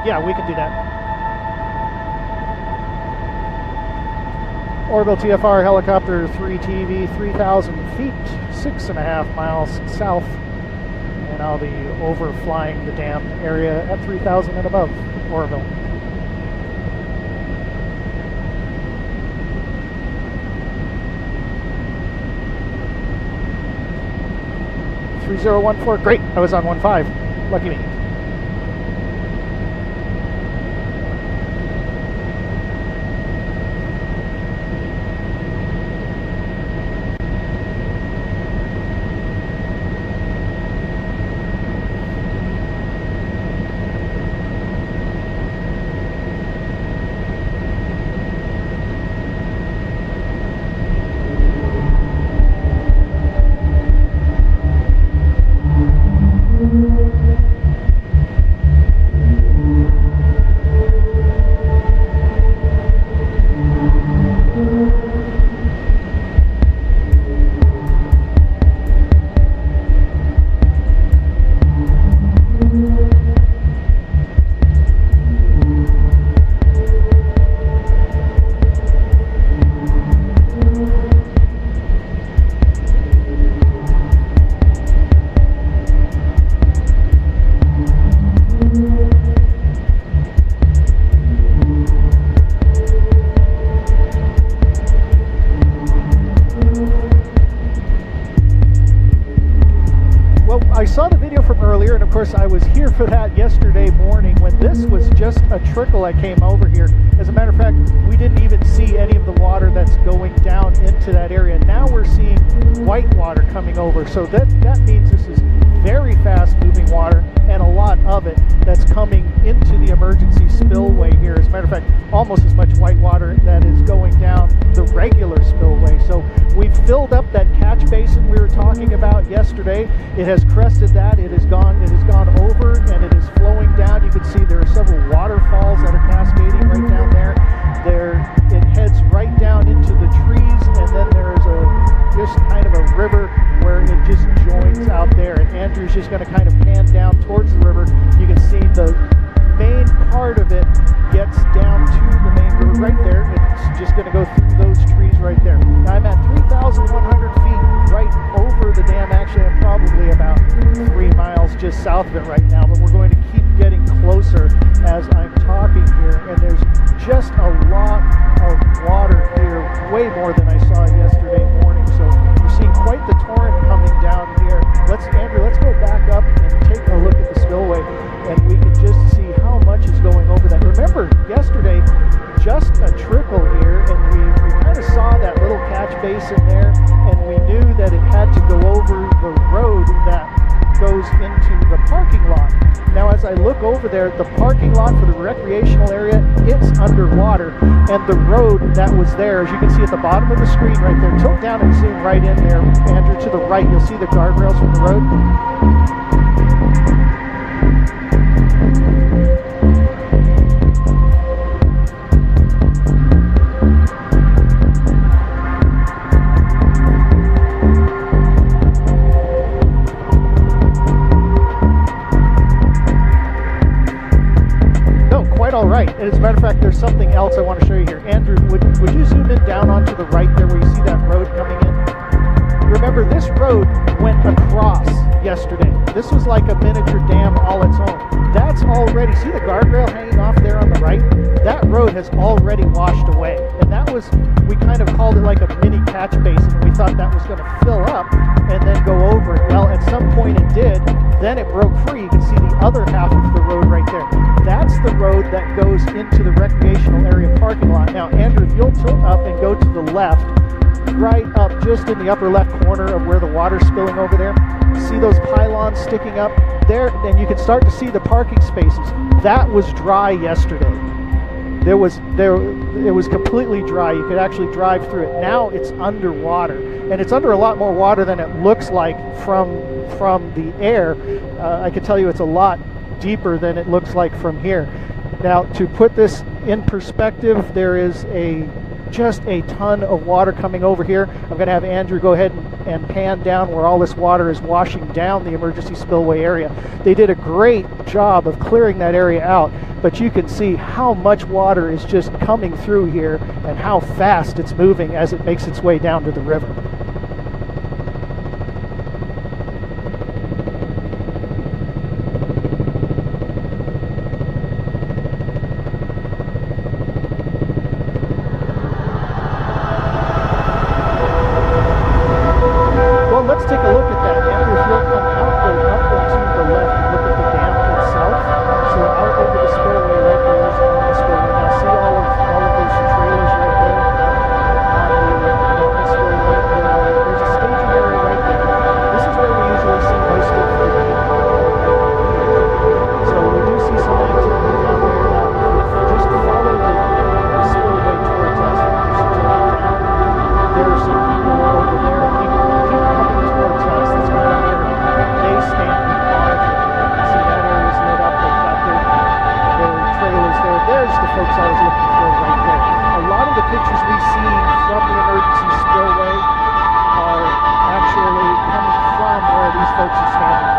Yeah, we can do that. Oroville TFR helicopter 3TV, 3,000 feet, 6.5 miles south. And I'll be overflying the dam area at 3,000 and above Oroville. .3014, great, I was on 15, lucky me. I saw the video from earlier, and of course I was here for that yesterday morning when this was just a trickle that came over here. As a matter of fact, we didn't even see any of the water that's going down into that area. Now we're seeing white water coming over, so that means this is very fast moving water, and a lot of it that's coming into the emergency spillway here. As a matter of fact, almost as much white water that is going down the regular spillway. So we've filled up that catch basin we were talking about yesterday. It has crested that, it has gone over, and it is flowing down. You can see there are several waterfalls that are cascading right down there. It heads right down into the trees, and then there is just kind of a river where it just joins out there. And Andrew's just going to kind of pan down towards the river. You can see the main part of it gets down to the main river right there. It's just going to go through those trees right there. Now, I'm at 3,100 feet right over the dam. Actually, I'm probably about 3 miles just south of it right now, but we're going to keep getting closer as I'm talking here. And there's just a lot of water here, way more than I saw yesterday morning. So you're seeing quite the torrent coming down here. Andrew, let's go back up and take a look at the spillway, and we can just see how much is going over that. Remember, yesterday, just a trickle here, and we kind of saw that little catch basin there, and we knew that it had to go over the road that goes into the parking lot. Now, as I look over there, the parking lot for the recreational area, it's underwater, and the road that was there, as you can see at the bottom of the screen right there, tilt down and zoom right in there, Andrew, to the right, you'll see the guardrails from the road. All right, and as a matter of fact, there's something else I want to show you here. Andrew, would you zoom in down onto the right there where you see that road coming in? Remember, this road went across yesterday. This was like a miniature dam all its own. That's already, see the guardrail hanging off there on the right? That road has already washed away. And that was, we kind of called it like a mini catch basin. We thought that was going to fill up and then go over it. Well, at some point it did. Then it broke free. You can see the other half of the road right there. That's the road that goes into the recreational area parking lot. Now, Andrew, if you'll tilt up and go to the left, right up just in the upper left corner of where the water's spilling over there, see those pylons sticking up there? And you can start to see the parking spaces. That was dry yesterday. It was completely dry. You could actually drive through it. Now it's underwater, and it's under a lot more water than it looks like from the air. I can tell you it's a lot deeper than it looks like from here. Now, to put this in perspective, there is just a ton of water coming over here. I'm going to have Andrew go ahead and pan down where all this water is washing down the emergency spillway area. They did a great job of clearing that area out. but you can see how much water is just coming through here and how fast it's moving as it makes its way down to the river. Let's take a look at that. Andrew, if you'll come out, go up and to the left and look at the dam itself. So out over the spillway right there is the spillway. Now see all of those trailers right there on the spillway. There's a staging area right there. This is where we usually see most of the people. So we do see some activity down there. Now, just follow the spillway towards us. There are some people over there. Folks I was looking for right there. A lot of the pictures we see from the emergency spillway are actually coming from where these folks are standing.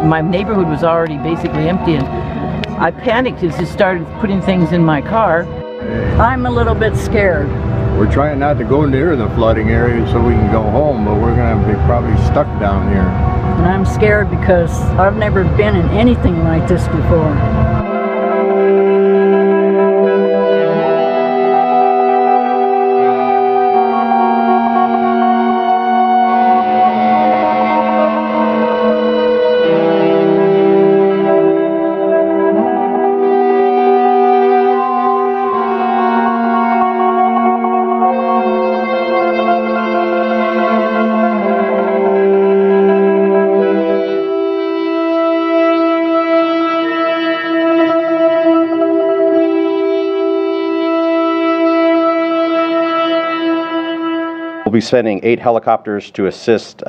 My neighborhood was already basically empty, and I panicked and just started putting things in my car. I'm a little bit scared. We're trying not to go near the flooding area so we can go home, but we're going to be probably stuck down here. And I'm scared because I've never been in anything like this before. We'll be sending 8 helicopters to assist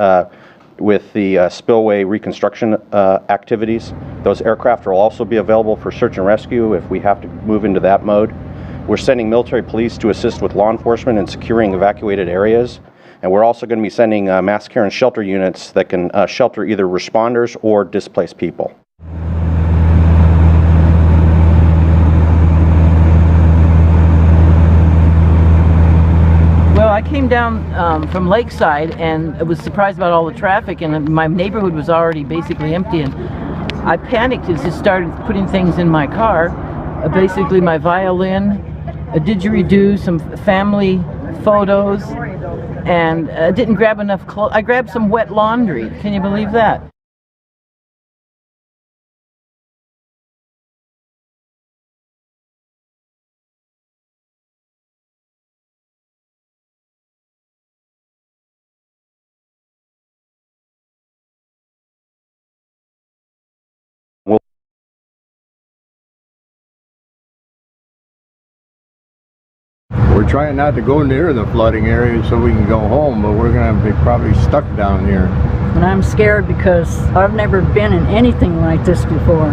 with the spillway reconstruction activities. Those aircraft will also be available for search and rescue if we have to move into that mode. We're sending military police to assist with law enforcement in securing evacuated areas. And we're also going to be sending mass care and shelter units that can shelter either responders or displaced people. Well, I came down from Lakeside and I was surprised about all the traffic, and my neighborhood was already basically empty, and I panicked and just started putting things in my car, basically my violin, a didgeridoo, some family photos, and I didn't grab enough clothes. I grabbed some wet laundry. Can you believe that? We're trying not to go near the flooding area so we can go home, but we're going to be probably stuck down here. And I'm scared because I've never been in anything like this before.